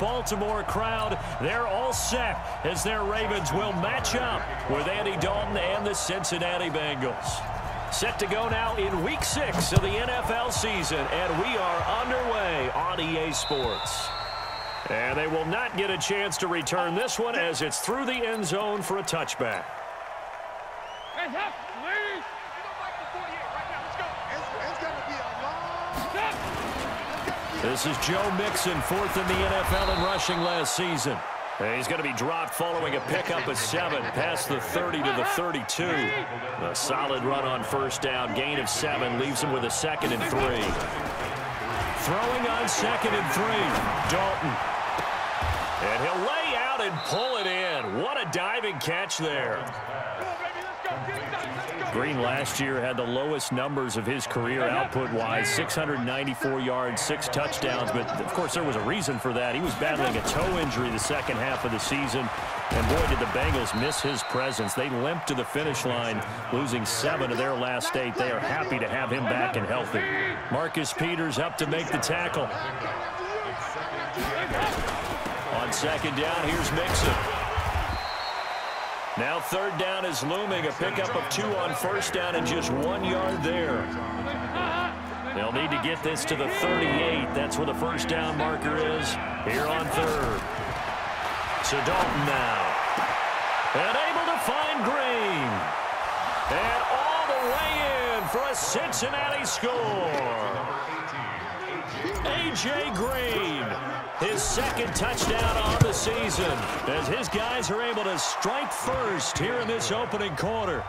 Baltimore crowd, they're all set as their Ravens will match up with Andy Dalton and the Cincinnati Bengals. Set to go now in Week 6 of the NFL season, and we are underway on EA Sports. And they will not get a chance to return this one as it's through the end zone for a touchback. This is Joe Mixon, fourth in the NFL in rushing last season. He's going to be dropped following a pickup of 7 past the 30 to the 32. A solid run on first down, gain of 7, leaves him with a 2nd and 3. Throwing on 2nd and 3, Dalton. And he'll lay out and pull it in. What a diving catch there. Green last year had the lowest numbers of his career output-wise, 694 yards, 6 touchdowns. But, of course, there was a reason for that. He was battling a toe injury the second half of the season. And, boy, did the Bengals miss his presence. They limped to the finish line, losing 7 of their last 8. They are happy to have him back and healthy. Marcus Peters up to make the tackle. On second down, here's Mixon. Now third down is looming, a pickup of 2 on first down and just 1 yard there. They'll need to get this to the 38. That's where the first down marker is here on third. So Dalton now. And able to find Green. And all the way in for a Cincinnati score. A.J. Green. His 2nd touchdown on the season as his guys are able to strike first here in this opening quarter.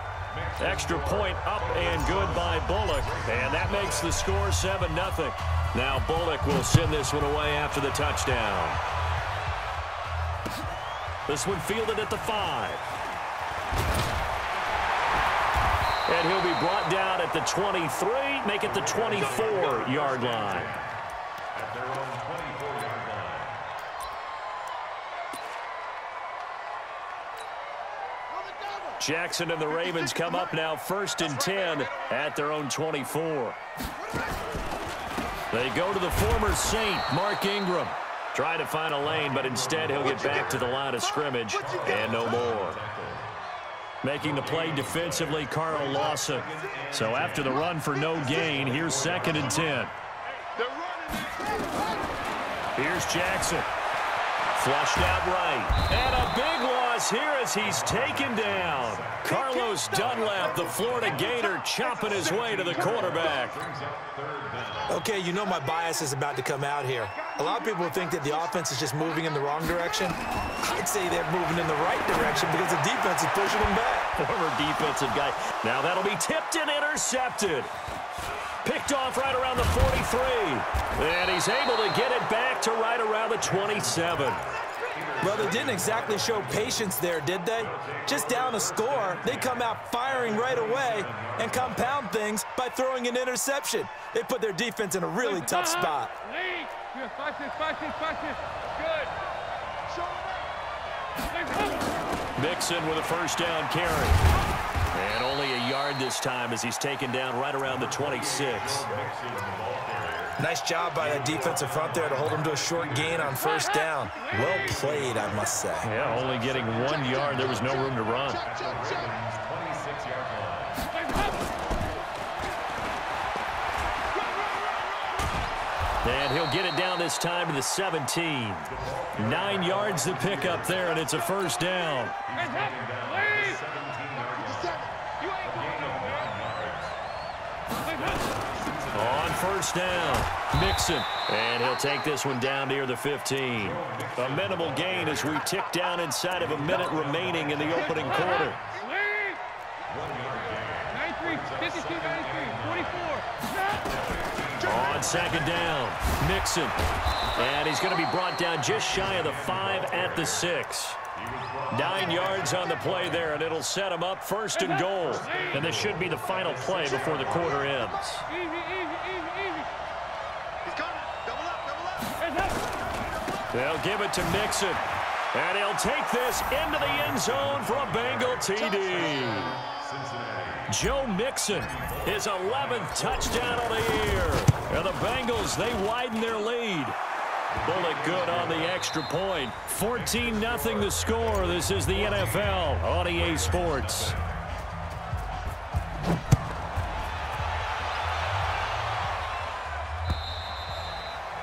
Extra point up and good by Bullock, and that makes the score 7-0. Now Bullock will send this one away after the touchdown. This one fielded at the 5. And he'll be brought down at the 23, make it the 24-yard line. Jackson and the Ravens come up now 1st and 10 at their own 24. They go to the former Saint, Mark Ingram. Try to find a lane, but instead he'll get back to the line of scrimmage and no more. Making the play defensively, Carl Lawson. So after the run for no gain, here's 2nd and 10. Here's Jackson. Flushed out right. And a big loss here as he's taken down. Carlos Dunlap, the Florida Gator, chopping his way to the quarterback. Okay, you know my bias is about to come out here. A lot of people think that the offense is just moving in the wrong direction. I'd say they're moving in the right direction because the defense is pushing them back. Former defensive guy. Now that'll be tipped and intercepted. Picked off right around the 43. And he's able to get it back to right around the 27. Well, they didn't exactly show patience there, did they? Just down a score, they come out firing right away and compound things by throwing an interception. They put their defense in a really tough spot. Mixon with a first down carry. And only a yard this time as he's taken down right around the 26. Nice job by that defensive front there to hold him to a short gain on first down. Well played, I must say. Yeah, only getting 1 yard. There was no room to run. And he'll get it down this time to the 17. 9 yards to pick up there, and it's a first down. On first down, Mixon. And he'll take this one down near the 15. A minimal gain as we tick down inside of a minute remaining in the opening quarter. 53, 44. On second down, Mixon. And he's going to be brought down just shy of the 5 at the 6. 9 yards on the play there, and it'll set him up 1st and goal. And this should be the final play before the quarter ends. They'll give it to Mixon. And he'll take this into the end zone for a Bengal TD. Joe Mixon, his 11th touchdown of the year. And the Bengals, they widen their lead. Bullet good on the extra point. 14-0 the score. This is the NFL on EA Sports.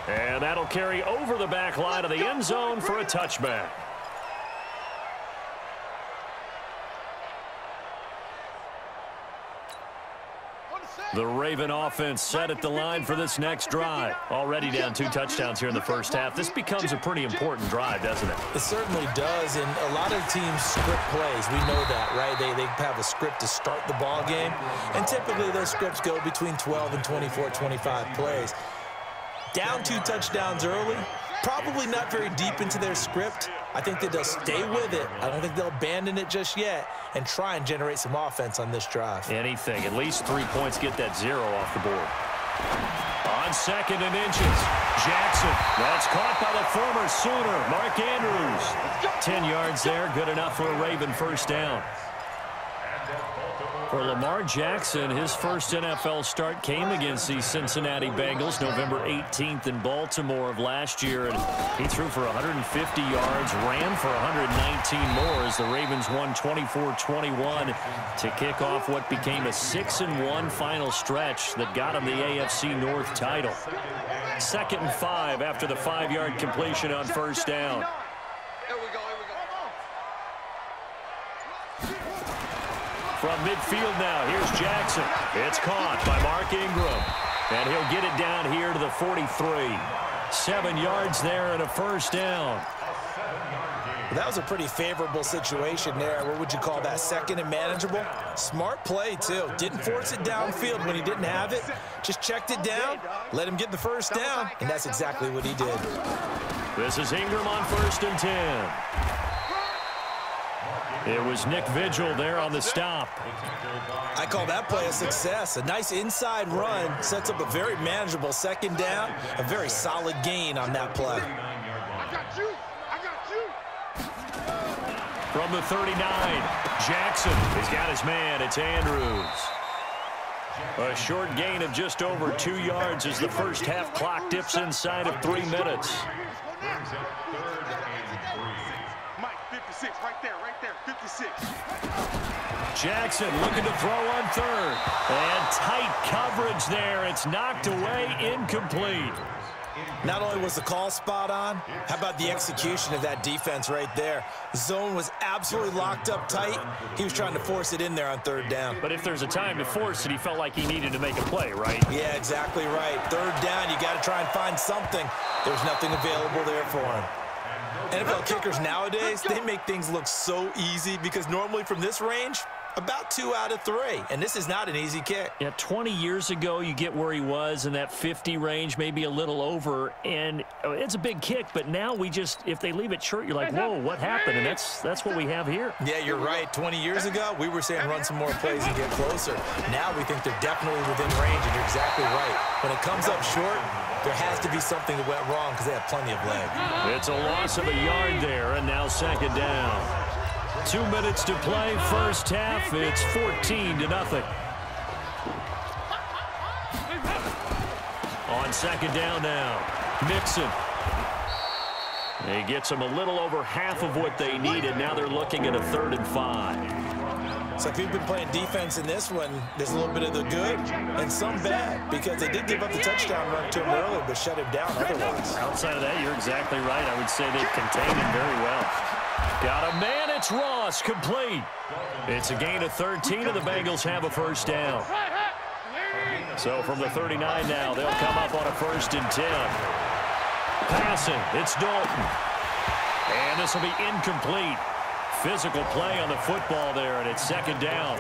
And that'll carry over the back line of the end zone for a touchback. The Raven offense set at the line for this next drive. Already down 2 touchdowns here in the first half. This becomes a pretty important drive, doesn't it? It certainly does, and a lot of teams script plays. We know that, right? They have a script to start the ball game, and typically those scripts go between 12 and 24, 25 plays. Down 2 touchdowns early, probably not very deep into their script. I think that they'll stay with it. I don't think they'll abandon it just yet and try and generate some offense on this drive. Anything. At least 3 points, get that 0 off the board. On 2nd and inches, Jackson. That's caught by the former Sooner, Mark Andrews. 10 yards there, good enough for a Raven first down. For Lamar Jackson, his first NFL start came against the Cincinnati Bengals November 18th in Baltimore of last year. And he threw for 150 yards, ran for 119 more as the Ravens won 24-21 to kick off what became a 6-1 final stretch that got him the AFC North title. 2nd and 5 after the 5-yard completion on first down. From midfield now, here's Jackson. It's caught by Mark Ingram. And he'll get it down here to the 43. 7 yards there and a first down. Well, that was a pretty favorable situation there. What would you call that? 2nd and manageable? Smart play, too. Didn't force it downfield when he didn't have it. Just checked it down, let him get the first down, and that's exactly what he did. This is Ingram on 1st and 10. It was Nick Vigil there on the stop. I call that play a success. A nice inside run sets up a very manageable 2nd down. A very solid gain on that play. From the 39, Jackson has got his man. It's Andrews. A short gain of just over 2 yards as the first half clock dips inside of 3 minutes. Jackson looking to throw on 3rd. And tight coverage there. It's knocked away, incomplete. Not only was the call spot on, how about the execution of that defense right there? Zone was absolutely locked up tight. He was trying to force it in there on 3rd down. But if there's a time to force it, he felt like he needed to make a play, right? Yeah, exactly right. 3rd down, you got to try and find something. There's nothing available there for him. NFL kickers nowadays, they make things look so easy because normally from this range, about 2 out of 3. And this is not an easy kick. Yeah, 20 years ago, you get where he was in that 50 range, maybe a little over. And it's a big kick, but now we just, if they leave it short, you're like, whoa, what happened? And that's what we have here. Yeah, you're right. 20 years ago, we were saying run some more plays and get closer. Now we think they're definitely within range, and you're exactly right. When it comes up short, there has to be something that went wrong because they have plenty of leg. It's a loss of a yard there, and now 2nd down. 2 minutes to play, first half. It's 14-0. On 2nd down now, Mixon. He gets them a little over half of what they needed. Now they're looking at a 3rd and 5. So if you've been playing defense in this one, there's a little bit of the good and some bad because they did give up the touchdown run to him earlier but shut him down otherwise. Outside of that, you're exactly right. I would say they've contained him very well. Got a man, it's Ross, complete. It's a gain of 13, and the Bengals have a first down. So from the 39 now, they'll come up on a 1st and 10. Passing, it's Dalton. And this will be incomplete. Physical play on the football there, and it's 2nd down.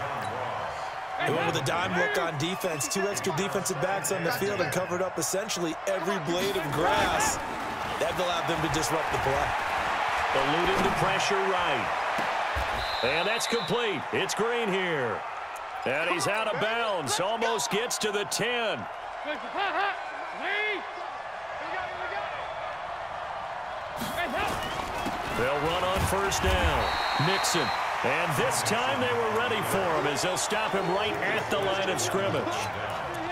They went with a dime look on defense. 2 extra defensive backs on the field and covered up essentially every blade of grass. That allowed them to disrupt the play. Eluding the pressure right. And that's complete. It's Green here. And he's out of bounds. Almost gets to the 10. They'll run on 1st down. Mixon. And this time they were ready for him as they'll stop him right at the line of scrimmage.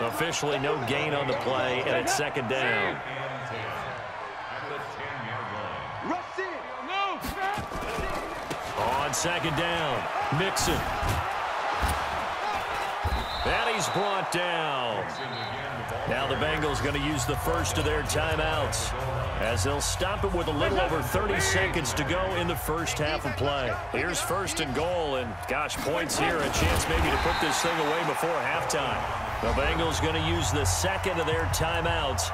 Officially no gain on the play, and it's 2nd down. second down. Mixon. And he's brought down. Now the Bengals going to use the first of their timeouts as they'll stop it with a little over 30 seconds to go in the first half of play. Here's first and goal, and gosh, points here. A chance maybe to put this thing away before halftime. The Bengals going to use the second of their timeouts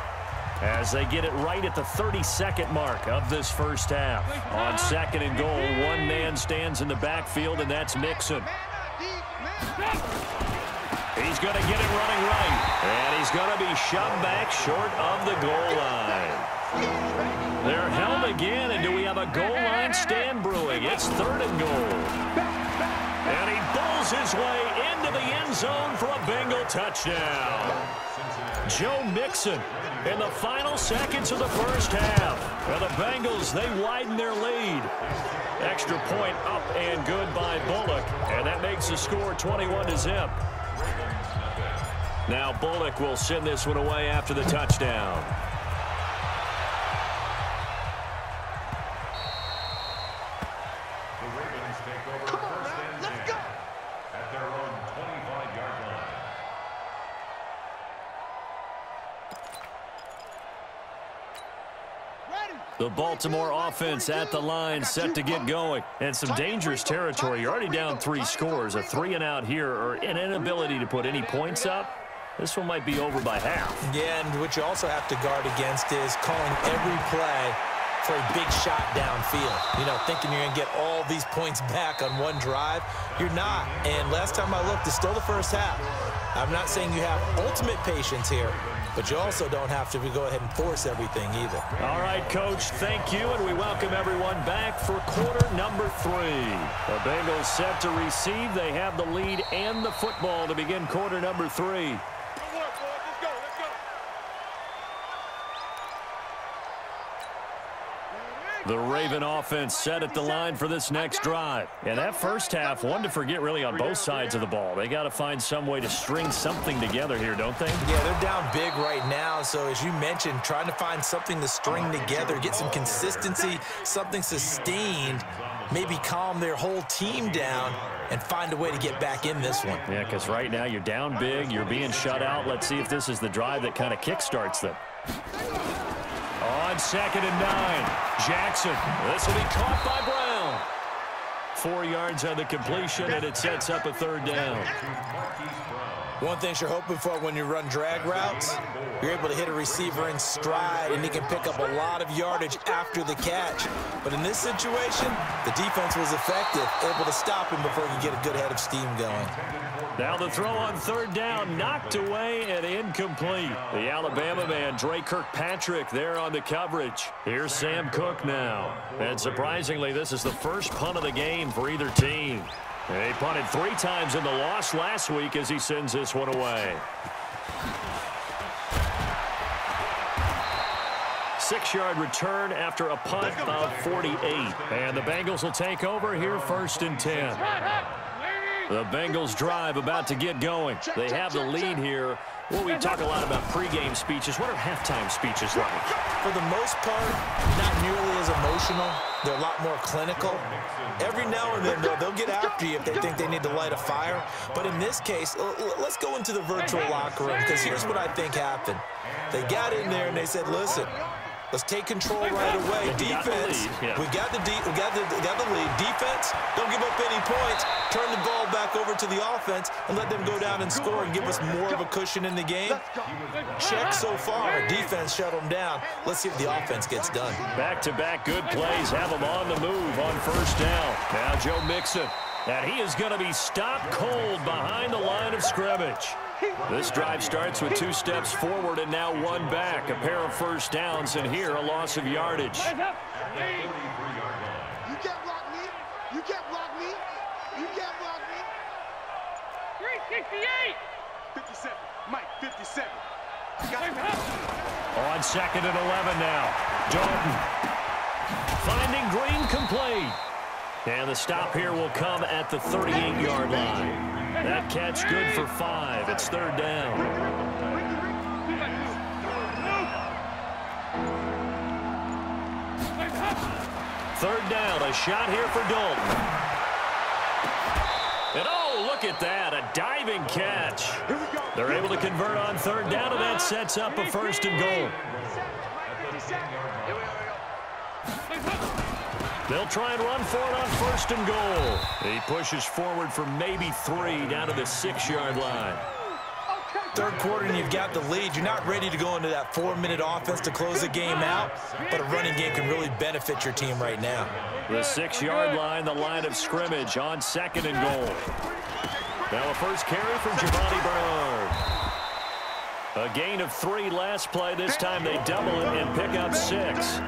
as they get it right at the 30-second mark of this first half. On second and goal, one man stands in the backfield, and that's Mixon. He's going to get it running right, and he's going to be shoved back short of the goal line. They're held again, and do we have a goal line stand brewing? It's third and goal. And he bulls his way into the end zone for a Bengal touchdown. Joe Mixon in the final seconds of the first half. And the Bengals, they widen their lead. Extra point up and good by Bullock, and that makes the score 21-0. Now Bullock will send this one away after the touchdown. The Ravens take over first and 10 at their own 25-yard line. The Baltimore offense at the line, set to get going. And some dangerous territory. You're already down 3 scores. A 3-and-out here, or an inability to put any points up. This one might be over by half. Yeah, and what you also have to guard against is calling every play for a big shot downfield. You know, thinking you're going to get all these points back on one drive. You're not. And last time I looked, it's still the first half. I'm not saying you have ultimate patience here, but you also don't have to go ahead and force everything either. All right, Coach, thank you, and we welcome everyone back for quarter number 3. The Bengals set to receive. They have the lead and the football to begin quarter number 3. The Raven offense set at the line for this next drive. And that first half, one to forget really on both sides of the ball. They got to find some way to string something together here, don't they? Yeah, they're down big right now. So as you mentioned, trying to find something to string together, get some consistency, something sustained, maybe calm their whole team down and find a way to get back in this one. Yeah, because right now you're down big, you're being shut out. Let's see if this is the drive that kind of kickstarts them. On second and 9, Jackson. This will be caught by Brown. 4 yards on the completion, and it sets up a third down. One thing you're hoping for when you run drag routes, you're able to hit a receiver in stride, and he can pick up a lot of yardage after the catch. But in this situation, the defense was effective, able to stop him before he could get a good head of steam going. Now the throw on third down, knocked away and incomplete. The Alabama man, Dre Kirkpatrick, there on the coverage. Here's Sam Cook now. And surprisingly, this is the first punt of the game for either team. He punted 3 times in the loss last week as he sends this one away. 6-yard return after a punt of 48. And the Bengals will take over here first and 10. The Bengals drive about to get going. They have the lead here. Well, we talk a lot about pregame speeches. What are halftime speeches like? For the most part, not nearly as emotional. They're a lot more clinical. Every now and then, they'll get after you if they think they need to light a fire. But in this case, let's go into the virtual locker room, because here's what I think happened. They got in there and they said, listen, let's take control right away. Defense, we got the lead. Defense, don't give up any points. Turn the ball back over to the offense and let them go down and score and give us more of a cushion in the game. Check so far. Defense shut them down. Let's see if the offense gets done. Back-to-back good plays have them on the move on first down. Now Joe Mixon. And he is going to be stopped cold behind the line of scrimmage. This drive starts with 2 steps forward and now 1 back. A pair of first downs, and here a loss of yardage. You can't block me. You can't block me. You can't block me. 368. 57. Mike, 57. On second and 11 now. Dalton finding Green complete. And the stop here will come at the 38-yard line. That catch good for 5. It's third down. Third down, a shot here for Dalton. look at that, a diving catch. They're able to convert on third down, and that sets up a first and goal. They'll try and run for it on first and goal. He pushes forward for maybe 3 down to the 6-yard line. Third quarter and you've got the lead. You're not ready to go into that 4-minute offense to close the game out, but a running game can really benefit your team right now. The 6-yard line, the line of scrimmage on second and goal. Now a first carry from Giovanni Bernard. A gain of 3 last play. This time they double it and pick up 6.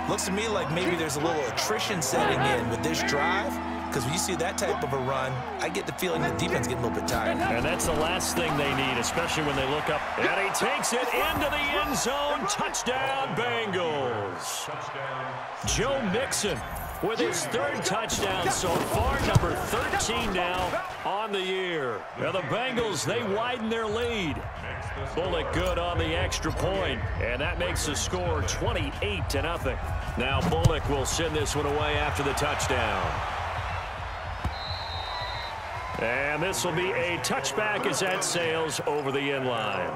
Looks to me like maybe there's a little attrition setting in with this drive, because when you see that type of a run, I get the feeling the defense getting a little bit tired. And that's the last thing they need, especially when they look up. And he takes it into the end zone. Touchdown, Bengals. Joe Mixon with his 3rd touchdown so far, number 13 now on the year. Now the Bengals, they widen their lead. Bullock good on the extra point, and that makes the score 28-0. Now Bullock will send this one away after the touchdown. And this will be a touchback as that sails over the end line.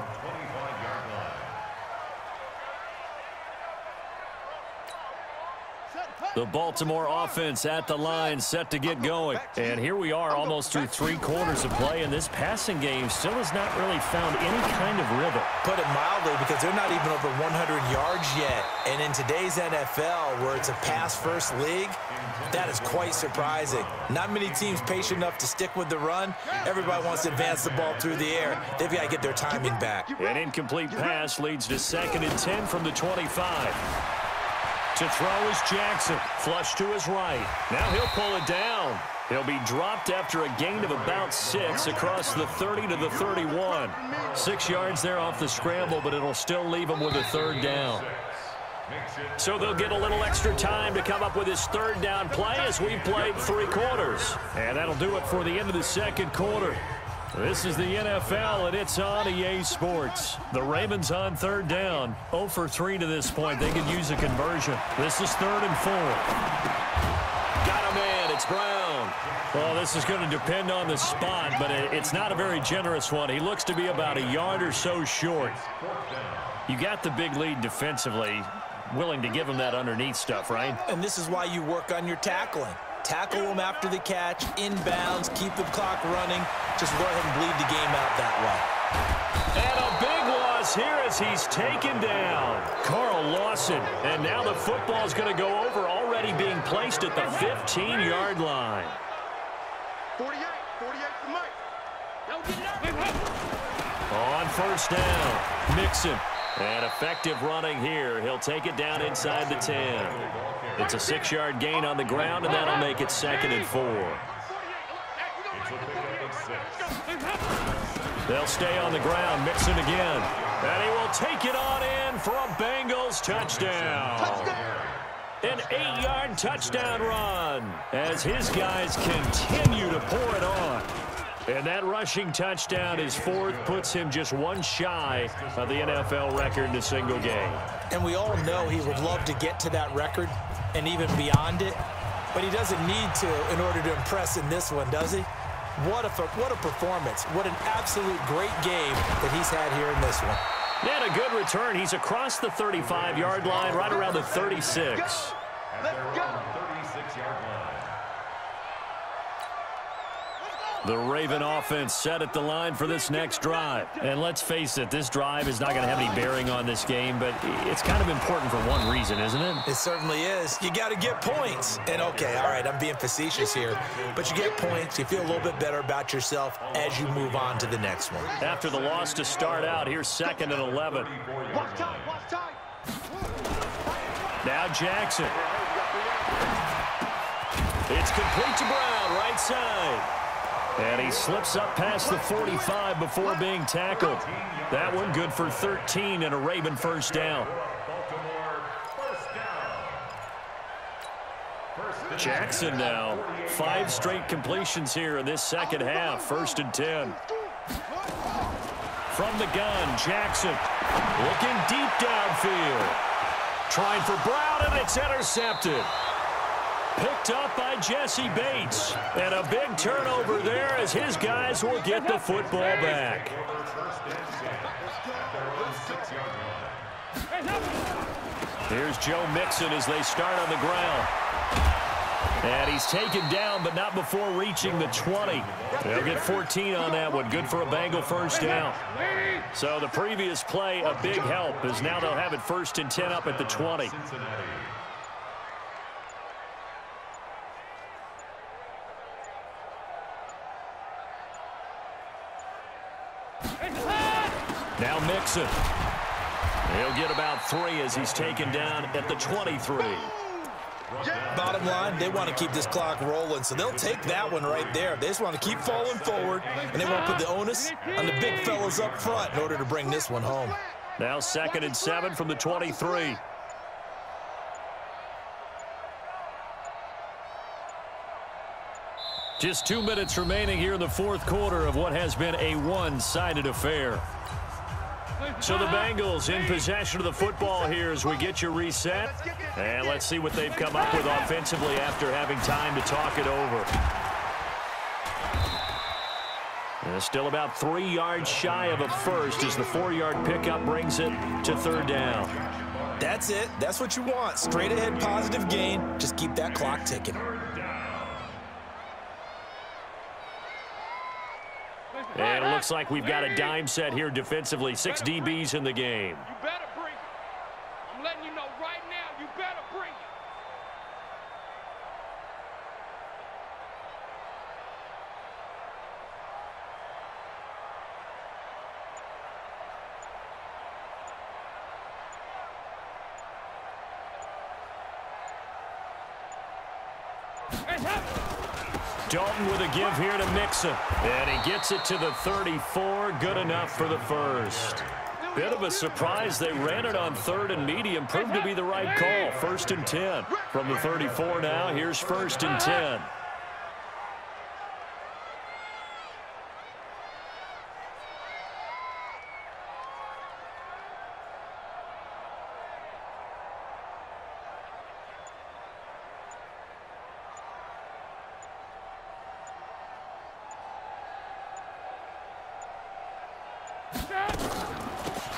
The Baltimore offense at the line, set to get going. And here we are almost through 3 quarters of play, and this passing game still has not really found any kind of rhythm. Put it mildly, because they're not even over 100 yards yet. And in today's NFL, where it's a pass-first league, that is quite surprising. Not many teams patient enough to stick with the run. Everybody wants to advance the ball through the air. They've got to get their timing back. An incomplete pass leads to 2nd and 10 from the 25. To throw is Jackson. Flush to his right. Now he'll pull it down. He'll be dropped after a gain of about 6 across the 30 to the 31. 6 yards there off the scramble, but it'll still leave him with a 3rd down. So they'll get a little extra time to come up with his 3rd down play as we've played 3 quarters. And that'll do it for the end of the 2nd quarter. This is the NFL, and it's on EA Sports. The Ravens on 3rd down. 0 for 3 to this point. They could use a conversion. This is 3rd and 4. Got a man. It's Brown. Well, this is going to depend on the spot, but it's not a very generous one. He looks to be about a yard or so short. You got the big lead defensively. Willing to give him that underneath stuff, right? And this is why you work on your tackling. Tackle them after the catch, inbounds, keep the clock running. Just go ahead and bleed the game out that way. And a big loss here as he's taken down. Carl Lawson. And now the football's going to go over, already being placed at the 15-yard line. 48 for Mike. On 1st down, Mixon. And effective running here. He'll take it down inside the 10. It's a 6-yard gain on the ground, and that'll make it 2nd and 4. They'll stay on the ground. Mixon again. And he will take it on in for a Bengals touchdown. An 8-yard touchdown run as his guys continue to pour it on. And that rushing touchdown is 4th, puts him just 1 shy of the NFL record in a single game. And we all know he would love to get to that record and even beyond it, but he doesn't need to in order to impress in this one, does he? What a performance. What an absolute great game that he's had here in this one. And a good return. He's across the 35-yard line, right around the 36. Let's go. The Raven offense set at the line for this next drive. And let's face it, this drive is not going to have any bearing on this game, but it's kind of important for one reason, isn't it? It certainly is. You got to get points. And, okay, all right, I'm being facetious here, but you get points. You feel a little bit better about yourself as you move on to the next one. After the loss to start out, here's 2nd and 11. Watch time, watch time. Now Jackson. It's complete to Brown, right side. And he slips up past the 45 before being tackled. That one good for 13 and a Raven 1st down. Jackson now. 5 straight completions here in this 2nd half. 1st and 10. From the gun, Jackson looking deep downfield. Trying for Brown, and it's intercepted. Picked up by Jesse Bates. And a big turnover there as his guys will get the football back. Here's Joe Mixon as they start on the ground. And he's taken down, but not before reaching the 20. They'll get 14 on that one. Good for a Bengal first down. So the previous play, a big help, as now they'll have it 1st and 10 up at the 20. Now Mixon. He'll get about 3 as he's taken down at the 23. Bottom line, they want to keep this clock rolling, so they'll take that one right there. They just want to keep falling forward, and they won't put the onus on the big fellas up front in order to bring this one home. Now 2nd and 7 from the 23. Just 2 minutes remaining here in the 4th quarter of what has been a one-sided affair. So the Bengals in possession of the football here as we get you reset. And let's see what they've come up with offensively after having time to talk it over. And still about 3 yards shy of a first as the 4-yard pickup brings it to 3rd down. That's it. That's what you want. Straight ahead positive gain. Just keep that clock ticking. And it looks like we've got a dime set here defensively. 6 DBs in the game. You better bring it. I'm letting you know right now, you better bring it. Dalton with a give here to Mixon. And he gets it to the 34. Good enough for the first. Bit of a surprise. They ran it on 3rd and medium. Proved to be the right call. 1st and 10 from the 34 now. Here's 1st and 10.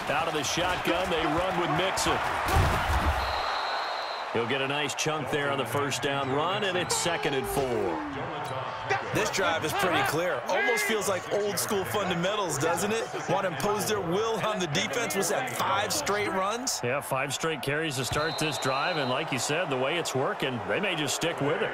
Out of the shotgun, they run with Mixon. He'll get a nice chunk there on the 1st down run, and it's 2nd and 4. This drive is pretty clear. Almost feels like old school fundamentals, doesn't it? Want to impose their will on the defense. Was that 5 straight runs? Yeah, 5 straight carries to start this drive, and like you said, the way it's working, they may just stick with it.